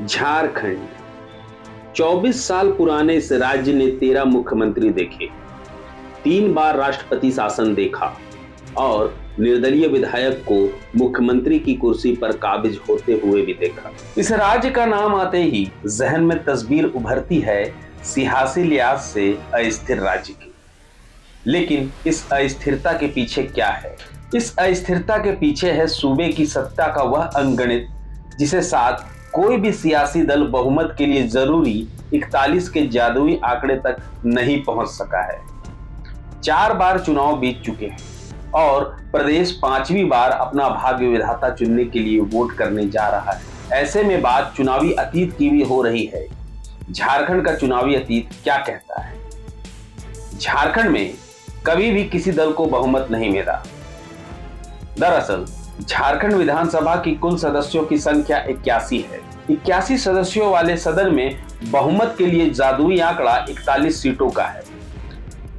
झारखंड 24 साल पुराने इस राज्य ने 13 मुख्यमंत्री देखे, 3 बार राष्ट्रपति शासन देखा और निर्दलीय विधायक को मुख्यमंत्री की कुर्सी पर काबिज होते हुए भी देखा। इस राज्य का नाम आते ही जहन में तस्वीर उभरती है सियासी लिहाज से अस्थिर राज्य की। लेकिन इस अस्थिरता के पीछे क्या है? इस अस्थिरता के पीछे है सूबे की सत्ता का वह अंगणित जिसे साथ कोई भी सियासी दल बहुमत के लिए जरूरी 41 के जादुई आंकड़े तक नहीं पहुंच सका है। 4 बार चुनाव बीत चुके हैं और प्रदेश 5वीं बार अपना भाग्य विधाता चुनने के लिए वोट करने जा रहा है। ऐसे में बात चुनावी अतीत की भी हो रही है। झारखंड का चुनावी अतीत क्या कहता है? झारखंड में कभी भी किसी दल को बहुमत नहीं मिला। दरअसल झारखंड विधानसभा की कुल सदस्यों की संख्या 81 है। 81 सदस्यों वाले सदन में बहुमत के लिए जादुई आंकड़ा 41 सीटों का है।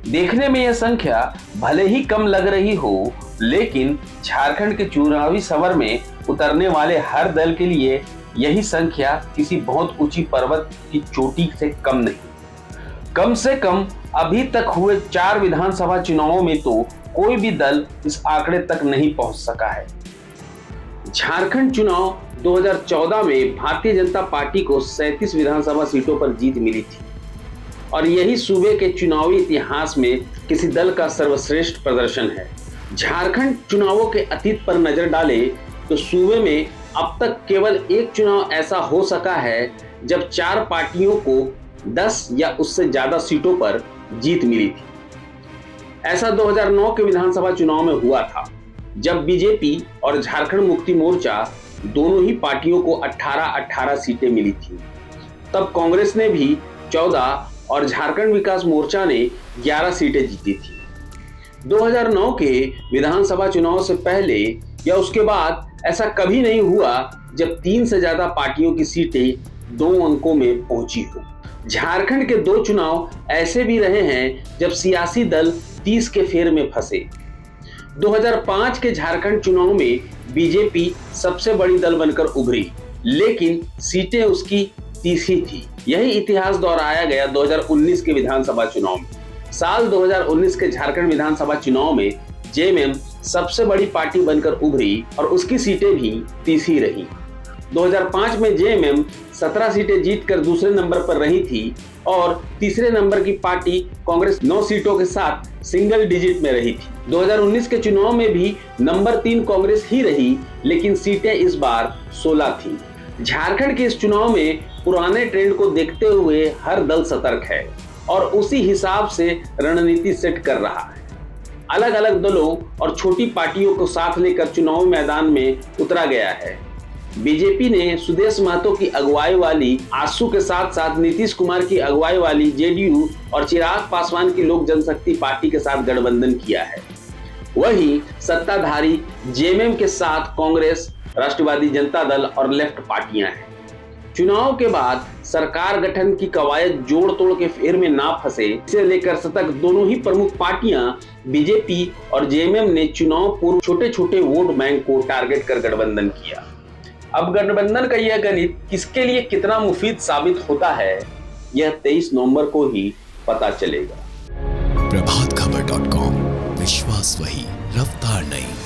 देखने में यह संख्या भले ही कम लग रही हो, लेकिन झारखंड के चुनावी समर में उतरने वाले हर दल के लिए यही संख्या किसी बहुत ऊंची पर्वत की चोटी से कम नहीं। कम से कम अभी तक हुए 4 विधानसभा चुनावों में तो कोई भी दल इस आंकड़े तक नहीं पहुंच सका है। झारखंड चुनाव 2014 में भारतीय जनता पार्टी को 37 विधानसभा सीटों पर जीत मिली थी और यही सूबे के चुनावी इतिहास में किसी दल का सर्वश्रेष्ठ प्रदर्शन है। झारखंड चुनावों के अतीत पर नजर डाले तो सूबे में अब तक केवल एक चुनाव ऐसा हो सका है जब 4 पार्टियों को 10 या उससे ज्यादा सीटों पर जीत मिली थी। ऐसा 2009 के विधानसभा चुनाव में हुआ था, जब बीजेपी और झारखंड मुक्ति मोर्चा दोनों ही पार्टियों को 18-18 सीटें मिली थी। तब कांग्रेस ने भी 14 और झारखंड विकास मोर्चा ने 11 सीटें जीती थी। 2009 के विधानसभा चुनाव से पहले या उसके बाद ऐसा कभी नहीं हुआ जब 3 से ज्यादा पार्टियों की सीटें 2 अंकों में पहुंची हो। झारखंड के 2 चुनाव ऐसे भी रहे हैं जब सियासी दल 30 के फेर में फंसे। 2005 के झारखंड चुनाव में बीजेपी सबसे बड़ी दल बनकर उभरी, लेकिन सीटें उसकी 30 ही थी। यही इतिहास दोहराया गया 2019 के विधानसभा चुनाव में। साल 2019 के झारखंड विधानसभा चुनाव में जेएमएम सबसे बड़ी पार्टी बनकर उभरी और उसकी सीटें भी 30 ही रही। 2005 में जेएमएम 17 सीटें जीतकर दूसरे नंबर पर रही थी और तीसरे नंबर की पार्टी कांग्रेस 9 सीटों के साथ सिंगल डिजिट में रही थी। 2019 के चुनाव में भी नंबर 3 कांग्रेस ही रही, लेकिन सीटें इस बार 16 थी। झारखंड के इस चुनाव में पुराने ट्रेंड को देखते हुए हर दल सतर्क है और उसी हिसाब से रणनीति सेट कर रहा है। अलग अलग दलों और छोटी पार्टियों को साथ लेकर चुनावी मैदान में उतरा गया है। बीजेपी ने सुदेश महतो की अगुवाई वाली आजसू के साथ साथ नीतीश कुमार की अगुवाई वाली जेडीयू और चिराग पासवान की लोक जनशक्ति पार्टी के साथ गठबंधन किया है। वहीं सत्ताधारी जेएमएम के साथ कांग्रेस, राष्ट्रवादी जनता दल और लेफ्ट पार्टियां हैं। चुनाव के बाद सरकार गठन की कवायद जोड़ तोड़ के फेर में ना फंसे, इसे लेकर सतर्क दोनों ही प्रमुख पार्टियां बीजेपी और जेएमएम ने चुनाव पूर्व छोटे छोटे वोट बैंक को टारगेट कर गठबंधन किया। अब गठबंधन का यह गणित किसके लिए कितना मुफीद साबित होता है, यह 23 नवंबर को ही पता चलेगा। प्रभातखबर.com, विश्वास वही, रफ्तार नहीं।